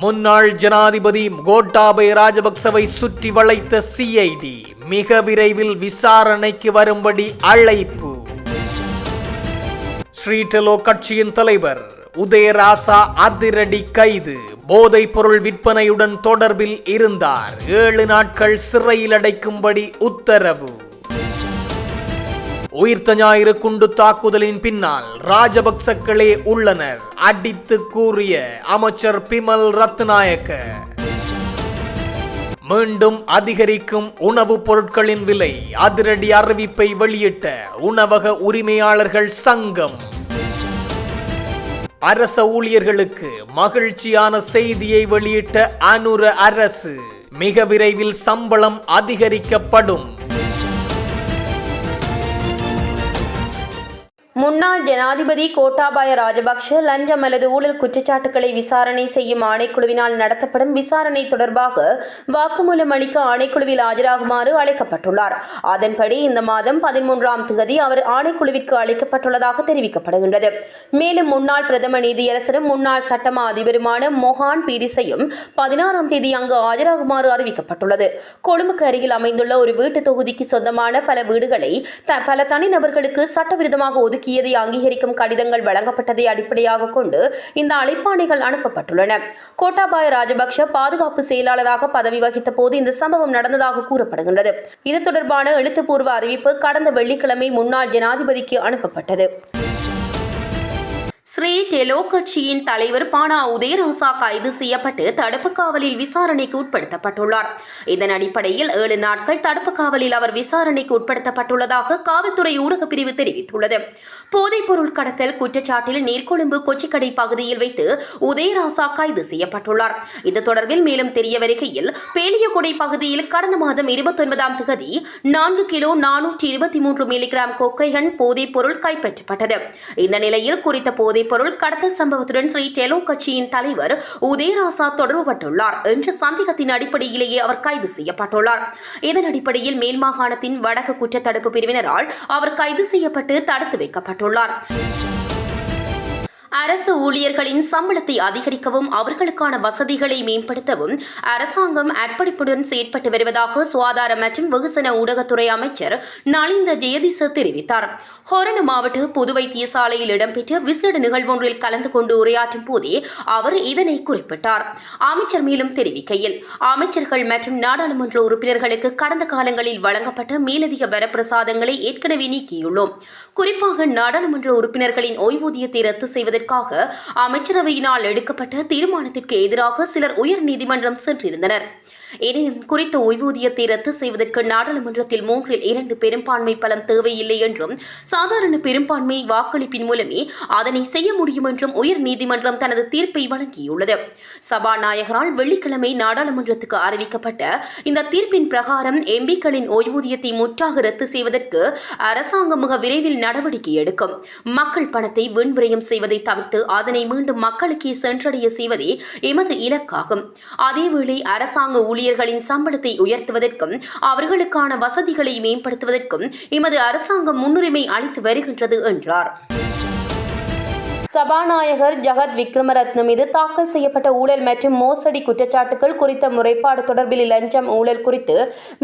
முன்னாள் ஜனாதிபதி கோட்டாபய ராஜபக்சவை சுற்றி வளைத்த சிஐடி மிக விரைவில் விசாரணைக்கு வரும்படி அழைப்பு. ஸ்ரீடெலோ கட்சியின் தலைவர் உதயராசா அதிரடி கைது. போதைப் பொருள் விற்பனையுடன் தொடர்பில் இருந்தார். 7 நாட்கள் சிறையில் அடைக்கும்படி உத்தரவு. உயிர்த்த ஞாயிறு குண்டு தாக்குதலின் பின்னால் ராஜபக்சக்களே உள்ளனர் அடித்து கூறிய அமைச்சர் பிமல் ரத்நாயக்க. மீண்டும் அதிகரிக்கும் உணவுப் பொருட்களின் விலை. அதிரடி அறிவிப்பை வெளியிட்ட உணவக உரிமையாளர்கள் சங்கம். அரச ஊழியர்களுக்கு மகிழ்ச்சியான செய்தியை வெளியிட்ட அனுர அரசு. மிக விரைவில் சம்பளம் அதிகரிக்கப்படும். முன்னாள் ஜனாதிபதி கோட்டாபாய ராஜபக்ஷ லஞ்சம் அல்லது ஊழல் குற்றச்சாட்டுகளை விசாரணை செய்யும் ஆணைக்குழுவினால் நடத்தப்படும் விசாரணை தொடர்பாக வாக்குமூலம் அளிக்க ஆணைக்குழுவில் ஆஜராகுமாறு அழைக்கப்பட்டுள்ளார். அதன்படி இந்த மாதம் 13ஆம் தேதி அவர் ஆணைக்குழுவிற்கு அழைக்கப்பட்டுள்ளதாக தெரிவிக்கப்படுகின்றது. மேலும் முன்னாள் பிரதம நீதியரசரும் முன்னாள் சட்டமா அதிபருமான மொஹான் பீரிஸையும் 16ஆம் தேதி அங்கு ஆஜராகுமாறு அறிவிக்கப்பட்டுள்ளது. கொழும்புக்கு அருகில் அமைந்துள்ள ஒரு வீட்டு தொகுதிக்கு சொந்தமான பல வீடுகளை பல தனிநபர்களுக்கு சட்டவிரோதமாக ஒதுக்கி அங்கீகரிக்கும் கடிதங்கள் வழங்கப்பட்டதை அடிப்படையாக கொண்டு இந்த அழைப்பாணைகள் அனுப்பப்பட்டுள்ளன. கோட்டாபாய ராஜபக்ஷ பாதுகாப்பு செயலாளராக பதவி வகித்த போது இந்த சம்பவம் நடந்ததாக கூறப்படுகின்றது. இது தொடர்பான எழுத்துப்பூர்வ அறிவிப்பு கடந்த வெள்ளிக்கிழமை முன்னாள் ஜனாதிபதிக்கு அனுப்பப்பட்டது. ஸ்ரீடெலோ கட்சியின் தலைவர் பானா உதயராசா கைது செய்யப்பட்டு தடுப்பு காவலில் விசாரணைக்கு உட்படுத்தப்பட்டுள்ளார். இதன் அடிப்படையில் 7 நாட்கள் தடுப்பு காவலில் அவர் விசாரணைக்கு உட்படுத்தப்பட்டுள்ளதாக காவல்துறை ஊடகப் பிரிவு தெரிவித்துள்ளது. போதைப்பொருள் கடத்தல் குற்றச்சாட்டில் நீர்கொழும்பு கொச்சிக்கடை பகுதியில் வைத்து உதயராசா கைது செய்யப்பட்டுள்ளார். இது தொடர்பில் மேலும் தெரிய வருகையில் பேலியகொடை பகுதியில் கடந்த மாதம் 29ஆம் தேதி 4 கிலோ 423 மில்லிகிராம் கொக்கைன் போதைப்பொருள் கைப்பற்றப்பட்டது. இந்த நிலையில் குறித்த போதைப்பொருள் கடத்தல் சம்பவத்துடன் ஸ்ரீடெலோ கட்சியின் தலைவர் உதயராசா தொடர்புபட்டுள்ளார் என்ற சந்தேகத்தின் அடிப்படையிலேயே அவர் கைது செய்யப்பட்டுள்ளார். இதன் அடிப்படையில் மேல் மாகாணத்தின் வடக்கு குற்றத்தடுப்பு பிரிவினரால் அவர் கைது செய்யப்பட்டு தடுத்து வைக்கப்பட்டுள்ளார். அரசு ஊழியர்களின் சம்பளத்தை அதிகரிக்கவும் அவர்களுக்கான வசதிகளை மேம்படுத்தவும் அரசாங்கம் அர்ப்பணிப்புடன் செயற்பட்டு வருவதாக சுகாதார மற்றும் வெகுசன ஊடகத்துறை அமைச்சர் நலிந்த ஜெயதிச தெரிவித்தார். ஹொரண மாவட்ட பொது வைத்தியசாலையில் இடம்பெற்ற விசேட நிகழ்வொன்றில் கலந்து கொண்டு உரையாற்றும் போதே அவர் இதனை குறிப்பிட்டார். அமைச்சர் மேலும் தெரிவிக்கையில், அமைச்சர்கள் மற்றும் நாடாளுமன்ற உறுப்பினர்களுக்கு கடந்த காலங்களில் வழங்கப்பட்ட மேலதிக வரப்பிரசாதங்களை ஏற்கனவே நீக்கியுள்ளோம். குறிப்பாக நாடாளுமன்ற உறுப்பினர்களின் ஓய்வூதியத்தை ரத்து செய்வதற்கு அமைச்சரவையினால் எடுக்கப்பட்ட தீர்மானத்திற்கு எதிராக சிலர் உயர் நீதிமன்றம் சென்றிருந்தனர். எனினும் குறித்த ஓய்வூதியத்தை ரத்து செய்வதற்கு நாடாளுமன்றத்தில் 3/2 பெரும்பான்மை பலம் தேவையில்லை என்றும் சாதாரண பெரும்பான்மை வாக்களிப்பின் மூலமே அதனை செய்ய முடியும் என்றும் உயர் நீதிமன்றம் தனது தீர்ப்பை வழங்கியுள்ளது. சபாநாயகரால் வெள்ளிக்கிழமை நாடாளுமன்றத்துக்கு அறிவிக்கப்பட்ட இந்த தீர்ப்பின் பிரகாரம் எம்பிக்களின் ஓய்வூதியத்தை முற்றாக ரத்து செய்வதற்கு அரசாங்கம் மிக விரைவில் நடவடிக்கை எடுக்கும். மக்கள் பணத்தை வீண்விரயம் செய்வதை தவிர்த்து அதனை மீண்டும் மக்களுக்கே சென்றடைய செய்வதே எமது இலக்காகும். அதேவேளை அரசாங்க ஊழியர்களின் சம்பளத்தை உயர்த்துவதற்கும் அவர்களுக்கான வசதிகளை மேம்படுத்துவதற்கும் எமது அரசாங்கம் முன்னுரிமை அளித்து வருகின்றது என்றார். சபாநாயகர் ஜகத் விக்ரமரத்ன மீது தாக்கல் செய்யப்பட்ட ஊழல் மற்றும் மோசடி குற்றச்சாட்டுகள் குறித்த முறைப்பாடு தொடர்பில் லஞ்சம் ஊழல் குறித்து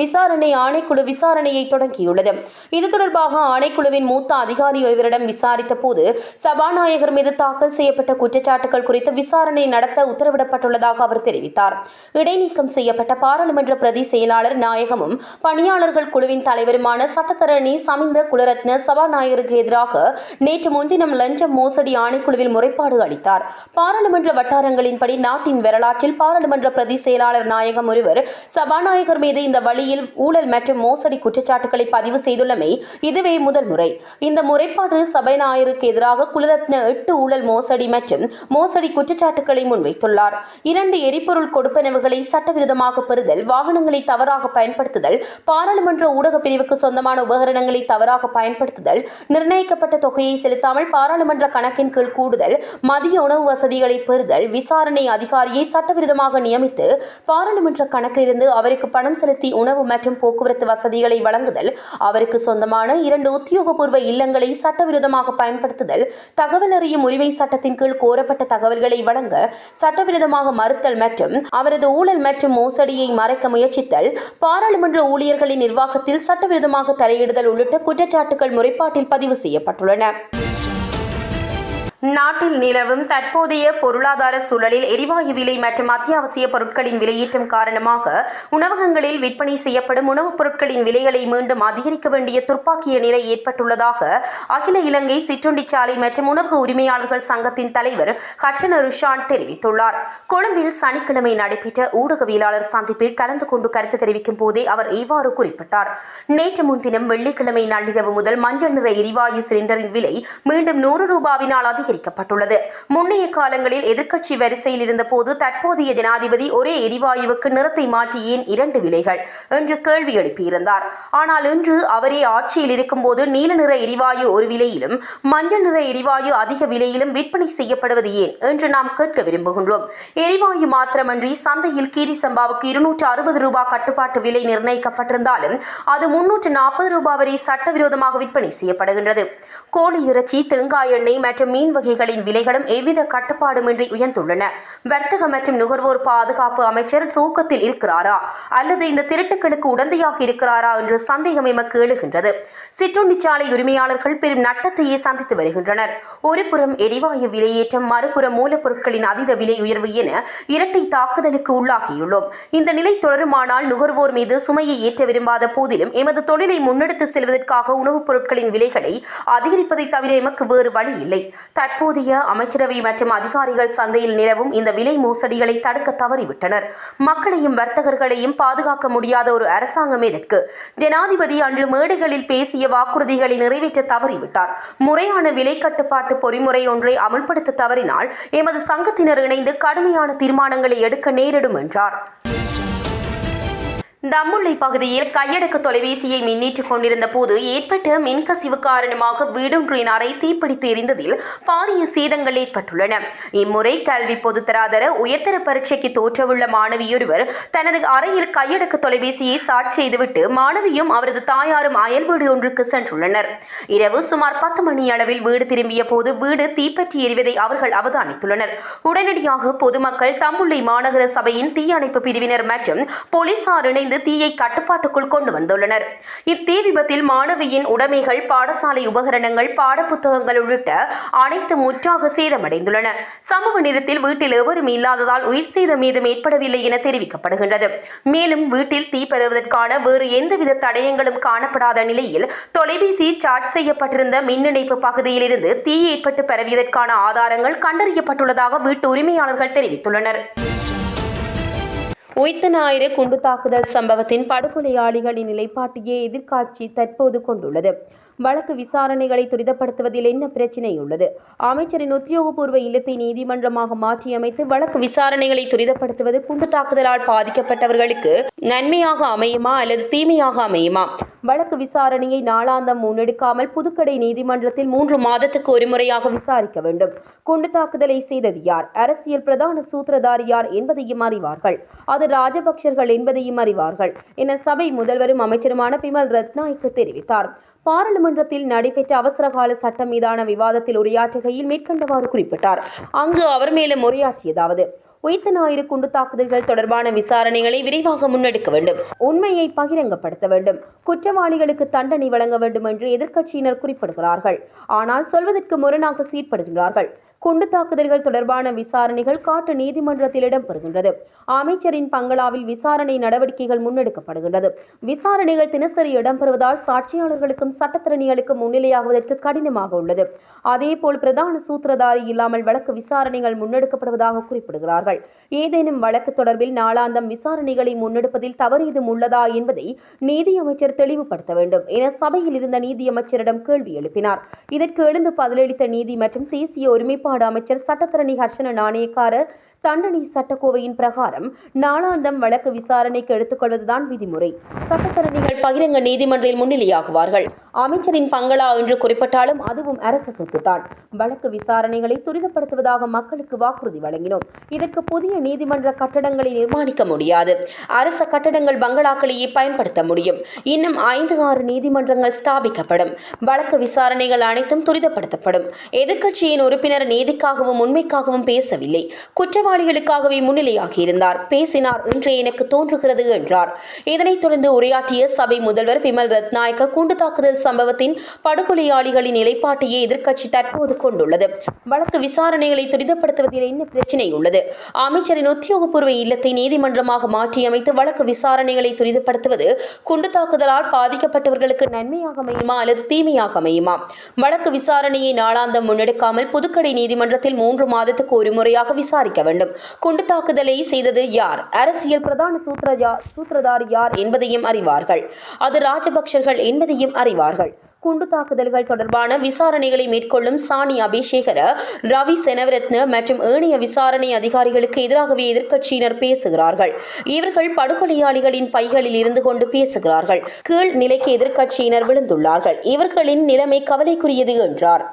விசாரணை ஆணைக்குழு விசாரணையை தொடங்கியுள்ளது. இது தொடர்பாக ஆணைக்குழுவின் மூத்த அதிகாரி ஒருவரிடம் விசாரித்த போது சபாநாயகர் மீது தாக்கல் செய்யப்பட்ட குற்றச்சாட்டுகள் குறித்து விசாரணை நடத்த உத்தரவிடப்பட்டுள்ளதாக அவர் தெரிவித்தார். இடைநீக்கம் செய்யப்பட்ட பாராளுமன்ற பிரதி செயலாளர் நாயகமும் பணியாளர்கள் குழுவின் தலைவருமான சட்டத்தரணி சமிந்த குலரத்ன சபாநாயகருக்கு எதிராக நேற்று முன்தினம் லஞ்சம் மோசடி குழுவில் முறைப்பாடு அளித்தார். பாராளுமன்ற வட்டாரங்களின்படி நாட்டின் வரலாற்றில் பாராளுமன்ற பிரதி செயலாளர் நாயகம் ஒருவர் சபாநாயகர் மீது இந்த வழியில் ஊழல் மற்றும் மோசடி குற்றச்சாட்டுகளை பதிவு செய்துள்ளமை இதுவே முதல் முறை. இந்த முறைப்பாடு சபாநாயகருக்கு எதிராக குலரத்ன 8 ஊழல் மோசடி மற்றும் மோசடி குற்றச்சாட்டுகளை முன்வைத்துள்ளார். 2 எரிபொருள் கொடுப்பனவுகளை சட்டவிரோதமாக பெறுதல், வாகனங்களை தவறாக பயன்படுத்துதல், பாராளுமன்ற ஊடக பிரிவுக்கு சொந்தமான உபகரணங்களை தவறாக பயன்படுத்துதல், நிர்ணயிக்கப்பட்ட தொகையை செலுத்தாமல் பாராளுமன்ற கணக்கின் கீழ் கூடுதல் மதிய உணவு வசதிகளை பெறுதல், விசாரணை அதிகாரியை சட்டவிரோதமாக நியமித்து பாராளுமன்ற கணக்கிலிருந்து அவருக்கு பணம் செலுத்தி உணவு மற்றும் போக்குவரத்து வசதிகளை வழங்குதல், அவருக்கு சொந்தமான 2 உத்தியோகபூர்வ இல்லங்களை சட்டவிரோதமாக பயன்படுத்துதல், தகவல் அறியும் உரிமை சட்டத்தின் கீழ் கோரப்பட்ட தகவல்களை வழங்க சட்டவிரோதமாக மறுத்தல் மற்றும் அவரது ஊழல் மற்றும் மோசடியை மறைக்க முயற்சித்தல், பாராளுமன்ற ஊழியர்களின் நிர்வாகத்தில் சட்டவிரோதமாக தலையிடுதல் உள்ளிட்ட குற்றச்சாட்டுகள் முறைப்பாட்டில் பதிவு செய்யப்பட்டுள்ளன. நாட்டில் நிலவும் தற்போதைய பொருளாதார சூழலில் எரிவாயு விலை மற்றும் அத்தியாவசிய பொருட்களின் விலையேற்றம் காரணமாக உணவகங்களில் விற்பனை செய்யப்படும் உணவுப் பொருட்களின் விலைகளை மீண்டும் அதிகரிக்க வேண்டிய துர்ப்பாக்கிய நிலை ஏற்பட்டுள்ளதாக அகில இலங்கை சிற்றுண்டிச்சாலை மற்றும் உணவக உரிமையாளர்கள் சங்கத்தின் தலைவர் ஹர்ஷன ருஷான் தெரிவித்துள்ளார். கொழும்பில் சனிக்கிழமை நடைபெற்ற ஊடகவியலாளர் சந்திப்பில் கலந்து கொண்டு கருத்து தெரிவிக்கும் போதே அவர் இவ்வாறு குறிப்பிட்டார். நேற்று முன்தினம் வெள்ளிக்கிழமை நள்ளிரவு முதல் மஞ்சள் நிற எரிவாயு சிலிண்டரின் விலை மீண்டும் 100 ரூபாவினால் அதிகரிக்கப்பட்டுள்ளது. முன்னைய காலங்களில் எதிர்க்கட்சி வரிசையில் இருந்தபோது தற்போதைய ஜனாதிபதி ஒரே எரிவாயுவுக்கு நிறத்தை மாற்றி ஏன் 2 விலைகள் என்று கேள்வி எழுப்பியிருந்தார். ஆனால் இன்று அவரே ஆட்சியில் இருக்கும்போது நீல நிற எரிவாயு ஒரு விலையிலும் மஞ்சள் நிற எரிவாயு அதிக விலையிலும் விற்பனை செய்யப்படுவது ஏன் என்று நாம் கேட்க விரும்புகின்றோம். எரிவாயு மாத்திரமன்றி சந்தையில் கீரி சம்பாவுக்கு 260 ரூபாய் கட்டுப்பாட்டு விலை நிர்ணயிக்கப்பட்டிருந்தாலும் அது 340 ரூபாய் வரை சட்டவிரோதமாக விற்பனை செய்யப்படுகின்றது. கோழி இறைச்சி, தேங்காய் எண்ணெய் மற்றும் மீன் வகைகளின் விலைகளும் எவ்வித கட்டுப்பாடுமின்றி உயர்ந்துள்ளன. வர்த்தக மற்றும் நுகர்வோர் பாதுகாப்பு அமைச்சர் தூக்கத்தில் இருக்கிறாரா அல்லது இந்த திருட்டுகளுக்கு உடந்தையாக இருக்கிறாரா என்று சந்தேகம் எமக்கு எழுகின்றது. சிற்றுண்டிச்சாலை உரிமையாளர்கள் பெரும் நட்டத்தையே சந்தித்து வருகின்றனர். ஒருபுறம் எரிவாயு விலையேற்றம், மறுபுறம் மூலப்பொருட்களின் அதீத விலை உயர்வு என இரட்டை தாக்குதலுக்கு உள்ளாகியுள்ளோம். இந்த நிலை தொடருமானால் நுகர்வோர் மீது சுமையை ஏற்ற விரும்பாத போதிலும் எமது தொழிலை முன்னெடுத்து செல்வதற்காக உணவுப் பொருட்களின் விலைகளை அதிகரிப்பதை தவிர எமக்கு வேறு வழி இல்லை. தற்போதைய அமைச்சரவை மற்றும் அதிகாரிகள் சந்தையில் நிலவும் இந்த விலை மோசடிகளை தடுக்க தவறிவிட்டனர். மக்களையும் வர்த்தகர்களையும் பாதுகாக்க முடியாத ஒரு அரசாங்கம் எதற்கு? ஜனாதிபதி அன்று மேடைகளில் பேசிய வாக்குறுதிகளை நிறைவேற்ற தவறிவிட்டார். முறையான விலை கட்டுப்பாட்டு பொறிமுறை ஒன்றை அமல்படுத்த தவறினால் எமது சங்கத்தினர் இணைந்து கடுமையான தீர்மானங்களை எடுக்க நேரிடும் என்றார். தம்புள்ளை பகுதியில் கையடக்கு தொலைபேசியை மின்னேற்றிக் கொண்டிருந்த போது ஏற்பட்ட மின்கசிவு காரணமாக வீடொன்றின் அறை தீப்பிடித்து எரிந்ததில் பாரிய சேதங்கள் ஏற்பட்டுள்ளன. இம்முறை கல்வி பொதுத்தராதர உயர்தர பரீட்சைக்கு தோற்றவுள்ள மாணவியொருவர் தனது அறையில் கையடக்கு தொலைபேசியை சார்ஜ் செய்துவிட்டு மாணவியும் அவரது தாயாரும் அயல் வீடு ஒன்றுக்கு சென்றுள்ளனர். இரவு சுமார் 10 மணி அளவில் வீடு திரும்பிய போது வீடு தீப்பற்றி எரிவதை அவர்கள் அவதானித்துள்ளனர். உடனடியாக பொதுமக்கள், தம்புள்ளை மாநகர சபையின் தீயணைப்பு பிரிவினர் மற்றும் போலீசார் இணைந்து தீயை கட்டுப்பாட்டுக்குள் கொண்டு வந்துள்ளனர். இத்தீ விபத்தில் மாணவியின் உடைமைகள், பாடசாலை உபகரணங்கள், பாடப்புத்தகங்கள் உள்ளிட்ட அனைத்து முற்றாக சேதமடைந்துள்ளன. சம்பவ நேரத்தில் வீட்டில் எவரும் இல்லாததால் உயிர் சேதம் ஏதும் ஏற்படவில்லை என தெரிவிக்கப்படுகின்றது. மேலும் வீட்டில் தீ பரவுவதற்கான வேறு எந்தவித தடயங்களும் காணப்படாத நிலையில் தொலைபேசி சார்ஜ் செய்யப்பட்டிருந்த மின் இணைப்பு பகுதியில் இருந்து தீ ஏற்பட்டு பரவியதற்கான ஆதாரங்கள் கண்டறியப்பட்டுள்ளதாக வீட்டு உரிமையாளர்கள் தெரிவித்துள்ளனர். உயிர்த்த ஞாயிறு குண்டு தாக்குதல் சம்பவத்தின் படுகொலையாளிகளின் நிலைப்பாட்டையே எதிர்க்கட்சி தற்போது கொண்டுள்ளது. வழக்கு விசாரணைகளை துரிதப்படுத்துவதில் என்ன பிரச்சினை உள்ளது? அமைச்சரின் உத்தியோகபூர்வ இல்லத்தை நீதிமன்றமாக மாற்றியமைத்து வழக்கு விசாரணைகளை துரிதப்படுத்துவது குண்டு தாக்குதலால் பாதிக்கப்பட்டவர்களுக்கு நன்மையாக அமையுமா அல்லது தீமையாக அமையுமா? வழக்கு விசாரணையை நாளாந்தம் முன்னெடுக்காமல் புதுக்கடை நீதிமன்றத்தில் 3 மாதத்துக்கு ஒரு முறையாக விசாரிக்க வேண்டும். குண்டு தாக்குதலை செய்தது யார், அரசியல் பிரதான சூத்திரதாரி யார் என்பதையும் அறிவார்கள். அது ராஜபக்சர்கள் என்பதையும் அறிவார்கள் என சபை முதல்வரும் அமைச்சருமான பிமல் ரத்நாயக்க தெரிவித்தார். பாராளுமன்றத்தில் நடைபெற்ற அவசரகால சட்டம் மீதான விவாதத்தில் உரையாற்றுகையில் மேற்கண்டவாறு குறிப்பிட்டார். அங்கு அவர் மேலும் உரையாற்றியதாவது: உயிர்த்த ஞாயிறு குண்டு தாக்குதல்கள் தொடர்பான விசாரணைகளை விரைவாக முன்னெடுக்க வேண்டும். உண்மையை பகிரங்கப்படுத்த வேண்டும். குற்றவாளிகளுக்கு தண்டனை வழங்க வேண்டும் என்று எதிர்க்கட்சியினர் குறிப்பிடுகிறார்கள். ஆனால் சொல்வதற்கு முரணாக சீர்படுகிறார்கள். குண்டு தாக்குதல்கள் தொடர்பான விசாரணைகள் காட்டு நீதிமன்றத்தில் இடம்பெறுகின்றது. அமைச்சரின் பங்களாவில் விசாரணை நடவடிக்கைகள் முன்னெடுக்கப்படுகின்றது. விசாரணைகள் தினசரி இடம்பெறுவதால் சாட்சியாளர்களுக்கும் சட்டத்திறனிகளுக்கும் முன்னிலையாகுவதற்கு கடினமாக உள்ளது. அதேபோல் பிரதான சூத்திரதாரி இல்லாமல் வழக்கு விசாரணைகள் முன்னெடுக்கப்படுவதாக குறிப்பிடுகிறார்கள். ஏதேனும் வழக்கு தொடர்பில் நாளாந்தம் விசாரணைகளை முன்னெடுப்பதில் தவறு ஏதும் உள்ளதா என்பதை நீதியமைச்சர் தெளிவுபடுத்த வேண்டும் என சபையில் இருந்த நீதியமைச்சரிடம் கேள்வி எழுப்பினார். இதற்கு எழுந்து பதிலளித்த நீதி மற்றும் தேசிய ஒருமைப்பாடு அமைச்சர் சட்டத்தரணி ஹர்ஷன நாணயக்கார, தண்டனை சட்டக்கோவையின் பிரகாரம் நாளாந்தம் வழக்கு விசாரணைக்கு எடுத்துக்கொள்வதுதான் விதிமுறை. சட்டத்தரணிகள் பகிரங்க நீதிமன்றில் முன்னிலையாகுவார்கள். அமைச்சரின் பங்களா என்று குறிப்பிட்டாலும் அதுவும் அரசு சொத்துத்தான். வழக்கு விசாரணைகளை துரிதப்படுத்துவதாக மக்களுக்கு வாக்குறுதி வழங்கினோம். இதற்கு புதிய நீதிமன்ற கட்டடங்களை நிர்மாணிக்க முடியாது. அரச கட்டடங்கள் பங்களாக்களையே பயன்படுத்த முடியும். இன்னும் 5-6 நீதிமன்றங்கள் ஸ்தாபிக்கப்படும். வழக்கு விசாரணைகள் அனைத்தும் துரிதப்படுத்தப்படும். எதிர்க்கட்சியின் உறுப்பினர் நீதிக்காகவும் உண்மைக்காகவும் பேசவில்லை. குற்றவாளிகளுக்காகவே முன்னிலையாகியிருந்தார். பேசினார் என்று எனக்கு தோன்றுகிறது என்றார். இதனைத் தொடர்ந்து உரையாற்றிய சபை முதல்வர் பிமல் ரத்நாயக்க குண்டு தாக்குதல் சம்பவத்தின் படுகொலையாளிகளின் நிலைப்பாட்டையே எதிர்க்கட்சி தற்போது கொண்டுள்ளது. வழக்கு விசாரணைகளை துரிதப்படுத்துவதில் என்ன பிரச்சினை உள்ளது? அமைச்சரின் உத்தியோகபூர்வ இல்லத்தை நீதிமன்றமாக மாற்றியமைத்து வழக்கு விசாரணைகளை துரிதப்படுத்துவது குண்டு தாக்குதலால் பாதிக்கப்பட்டவர்களுக்கு நன்மையாக அமையுமா அல்லது தீமையாக அமையுமா? வழக்கு விசாரணையை நாளாந்தம் முன்னெடுக்காமல் புதுக்கடை நீதிமன்றத்தில் 3 மாதத்துக்கு ஒரு முறையாக விசாரிக்க வேண்டும். குண்டு தாக்குதலை செய்தது யார்? அரசியல் பிரதான சூத்திரதாரி யார் என்பதையும் அறிவார்கள். அது ராஜபக்சர்கள் என்பதையும் அறிவார்கள். குண்டு தாக்குதல்கள் தொடர்பான விசாரணைகளை மேற்கொள்ளும் சாணி அபிஷேகர, ரவி செனவரத்ன மற்றும் ஏனைய விசாரணை அதிகாரிகளுக்கு எதிராகவே எதிர்க்கட்சியினர் பேசுகிறார்கள். இவர்கள் படுகொலையாளிகளின் பைகளில் இருந்து கொண்டு பேசுகிறார்கள். கீழ் நிலைக்கு எதிர்க்கட்சியினர் விழுந்துள்ளார்கள். இவர்களின் நிலைமை கவலைக்குரியது என்றார்.